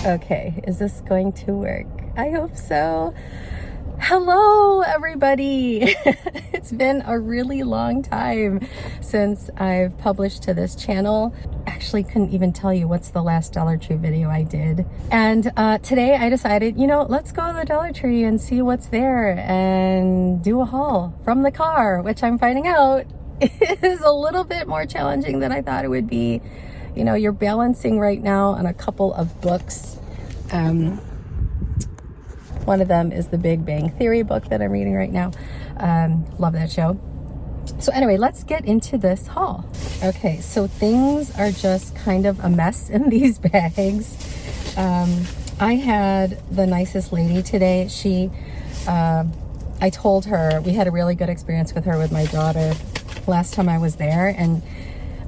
Okay, is this going to work? I hope so. Hello, everybody. It's been a really long time since I've published to this channel. Actually, couldn't even tell you what's the last Dollar Tree video I did. And today I decided, let's go to the Dollar Tree and see what's there and do a haul from the car, which I'm finding out is a little bit more challenging than I thought it would be. You're balancing right now on a couple of books. One of them is the Big Bang Theory book that I'm reading right now. Love that show. So anyway, let's get into this haul. Okay, so things are just kind of a mess in these bags. I had the nicest lady today. I told her, we had a really good experience with her with my daughter last time I was there, and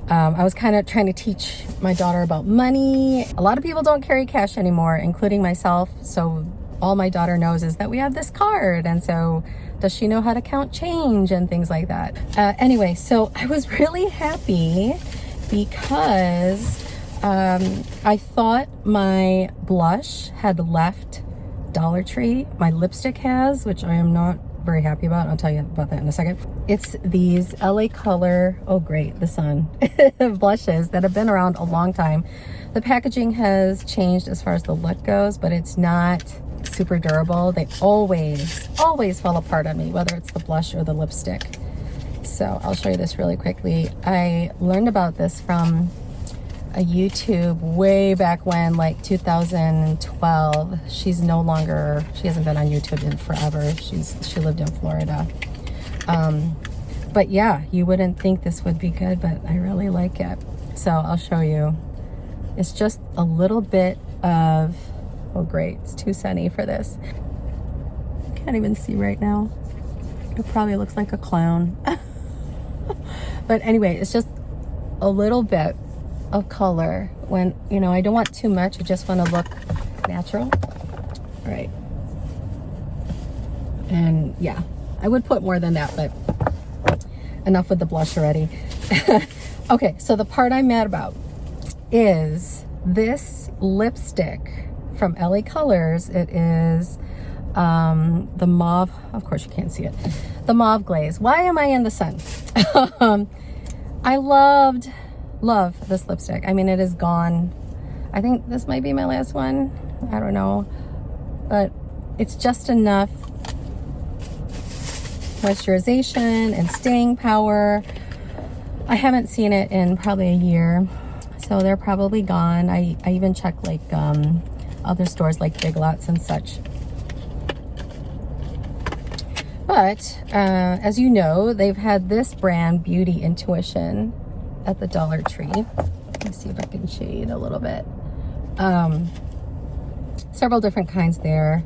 I was kind of trying to teach my daughter about money. A lot of people don't carry cash anymore, including myself, so all my daughter knows is that we have this card, and so does she know how to count change and things like that. Anyway, so I was really happy because I thought my blush had left Dollar Tree. My lipstick has, which I am not very happy about. I'll tell you about that in a second. It's these LA Color, oh great, the sun, blushes that have been around a long time. The packaging has changed as far as the look goes, but it's not super durable. They always fall apart on me, whether it's the blush or the lipstick. So I'll show you this really quickly. I learned about this from a YouTube way back when, like 2012. She hasn't been on YouTube in forever. She lived in Florida. But yeah, you wouldn't think this would be good, but I really like it. So I'll show you. It's just a little bit of, oh great, it's too sunny for this. Can't even see right now. It probably looks like a clown. But anyway, it's just a little bit of color when, I don't want too much. I just want to look natural. All right. And yeah, I would put more than that, but enough with the blush already. Okay, so the part I'm mad about is this lipstick from LA Colors. It is the mauve, of course you can't see it, the mauve glaze. Why am I in the sun? I love this lipstick. I mean, it is gone. I think this might be my last one. I don't know, but it's just enough moisturization and staying power. I haven't seen it in probably a year, so they're probably gone. I even checked like other stores like Big Lots and such. But as you know, they've had this brand, Beauty Intuition, at the Dollar Tree. Let me see if I can shade a little bit. Several different kinds there.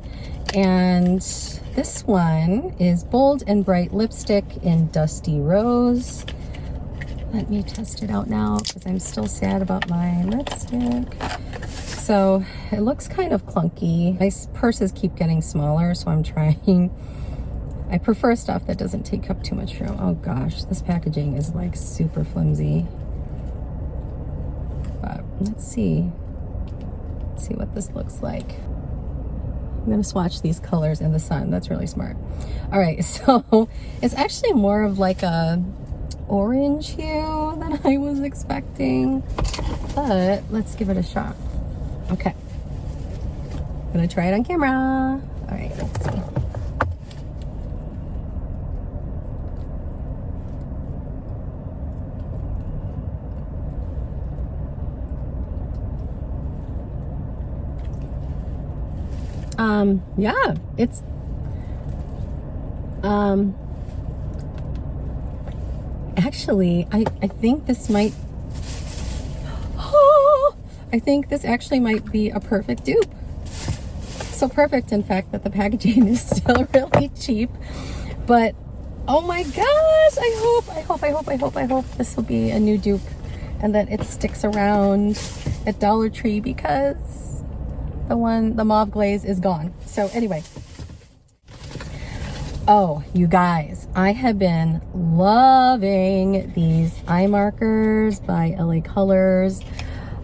And this one is Bold and Bright Lipstick in Dusty Rose. Let me test it out now because I'm still sad about my lipstick. So it looks kind of clunky. My purses keep getting smaller, so I'm trying. I prefer stuff that doesn't take up too much room. Oh gosh, this packaging is like super flimsy. But let's see what this looks like. I'm gonna swatch these colors in the sun. That's really smart. All right, so it's actually more of like a orange hue than I was expecting, but let's give it a shot. Okay, I'm gonna try it on camera. All right, let's see. Yeah, it's actually I think this might I think this actually might be a perfect dupe. So perfect, in fact, that the packaging is still really cheap. But oh my gosh, I hope this will be a new dupe and that it sticks around at Dollar Tree, because the mauve glaze is gone. So anyway, oh, you guys, I have been loving these eye markers by LA Colors.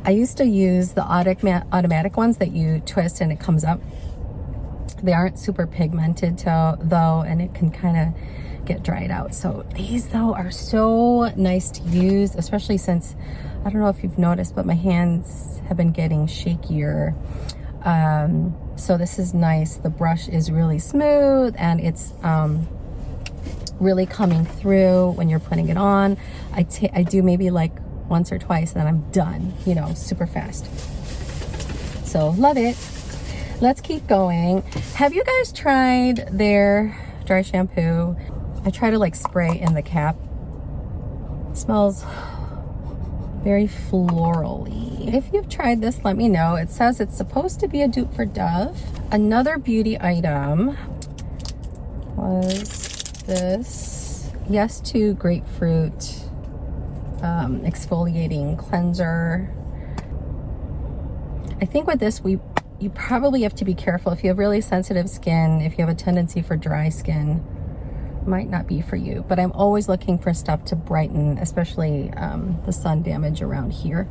I used to use the automatic ones that you twist and it comes up. They aren't super pigmented though, and it can kind of get dried out. So these though are so nice to use, especially since, I don't know if you've noticed, but my hands have been getting shakier. So this is nice. The brush is really smooth and it's really coming through when you're putting it on. I do maybe like once or twice and then I'm done, you know, super fast. So love it. Let's keep going. Have you guys tried their dry shampoo? I try to like spray in the cap. It smells very florally. If you've tried this, let me know. It says it's supposed to be a dupe for Dove. Another beauty item was this Yes to Grapefruit exfoliating cleanser. I think with this, you probably have to be careful. If you have really sensitive skin, if you have a tendency for dry skin, might not be for you. But I'm always looking for stuff to brighten, especially the sun damage around here.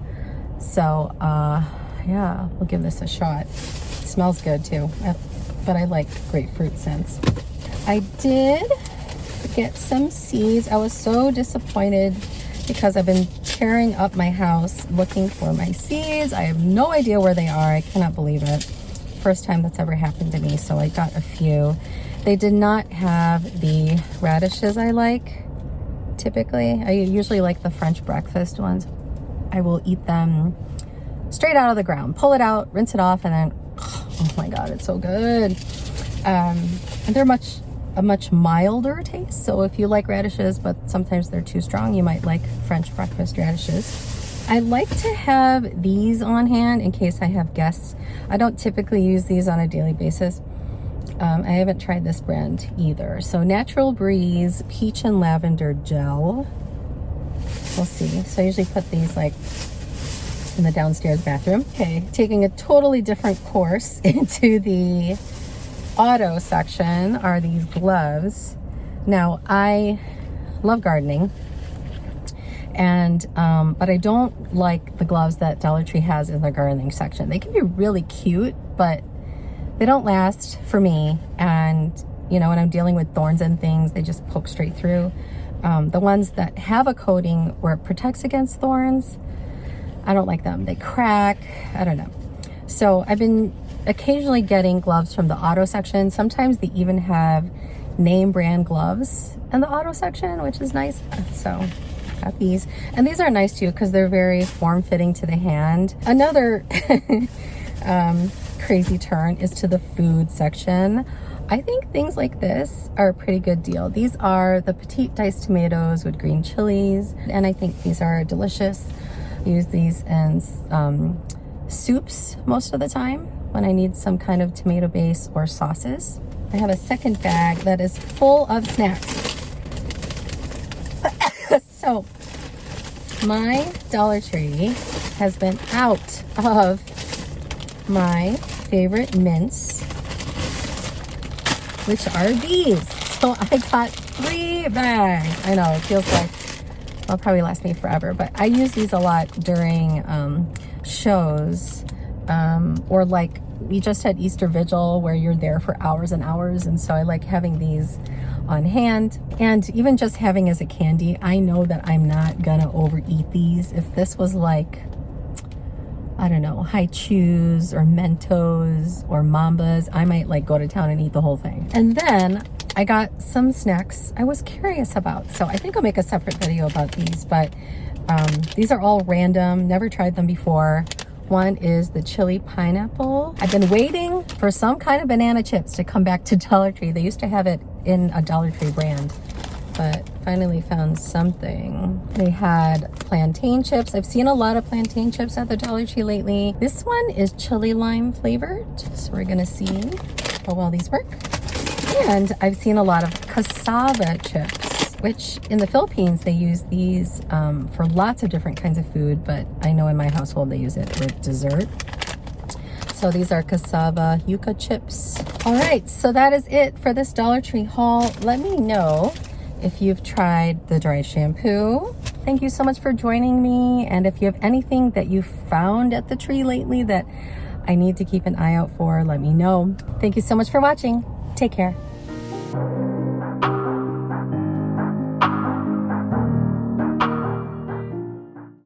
So yeah, we'll give this a shot. It smells good too, but I like grapefruit scents. I did get some seeds. I was so disappointed because I've been tearing up my house looking for my seeds. I have no idea where they are. I cannot believe it. First time that's ever happened to me. So I got a few. They did not have the radishes I like typically. I usually like the French breakfast ones. I will eat them straight out of the ground, pull it out, rinse it off, and then, oh my God, it's so good. And they're a much milder taste. So if you like radishes, but sometimes they're too strong, you might like French breakfast radishes. I like to have these on hand in case I have guests. I don't typically use these on a daily basis. I haven't tried this brand either. So Natural Breeze Peach and Lavender Gel. We'll see. So I usually put these like in the downstairs bathroom. Okay, taking a totally different course into the auto section are these gloves. Now I love gardening, and but I don't like the gloves that Dollar Tree has in their gardening section. They can be really cute, but they don't last for me. And you know, when I'm dealing with thorns and things, they just poke straight through. The ones that have a coating where it protects against thorns, I don't like them. They crack. I don't know. So I've been occasionally getting gloves from the auto section. Sometimes they even have name brand gloves in the auto section, which is nice. So got these, and these are nice too because they're very form-fitting to the hand. Another crazy turn is to the food section. I think things like this are a pretty good deal. These are the petite diced tomatoes with green chilies, and I think these are delicious. I use these in soups most of the time when I need some kind of tomato base or sauces. I have a second bag that is full of snacks. So my Dollar Tree has been out of my favorite mints, which are these. So I got 3 bags. I know, it feels like it'll probably last me forever, but I use these a lot during shows, or like we just had Easter Vigil where you're there for hours and hours, and so I like having these on hand. And even just having as a candy, I know that I'm not gonna overeat these. If this was like, I don't know, high chews or Mentos or Mambas, I might like go to town and eat the whole thing. And then I got some snacks I was curious about, so I think I'll make a separate video about these. But these are all random, never tried them before. One is the chili pineapple. I've been waiting for some kind of banana chips to come back to Dollar Tree. They used to have it in a Dollar Tree brand, but finally found something. They had plantain chips. I've seen a lot of plantain chips at the Dollar Tree lately. This one is chili lime flavored, so we're gonna see how well these work. And I've seen a lot of cassava chips, which in the Philippines, they use these for lots of different kinds of food, but I know in my household, they use it with dessert. So these are cassava yuca chips. All right, so that is it for this Dollar Tree haul. Let me know if you've tried the dry shampoo, Thank you so much for joining me. And if you have anything that you found at the tree lately that I need to keep an eye out for, let me know. Thank you so much for watching. Take care.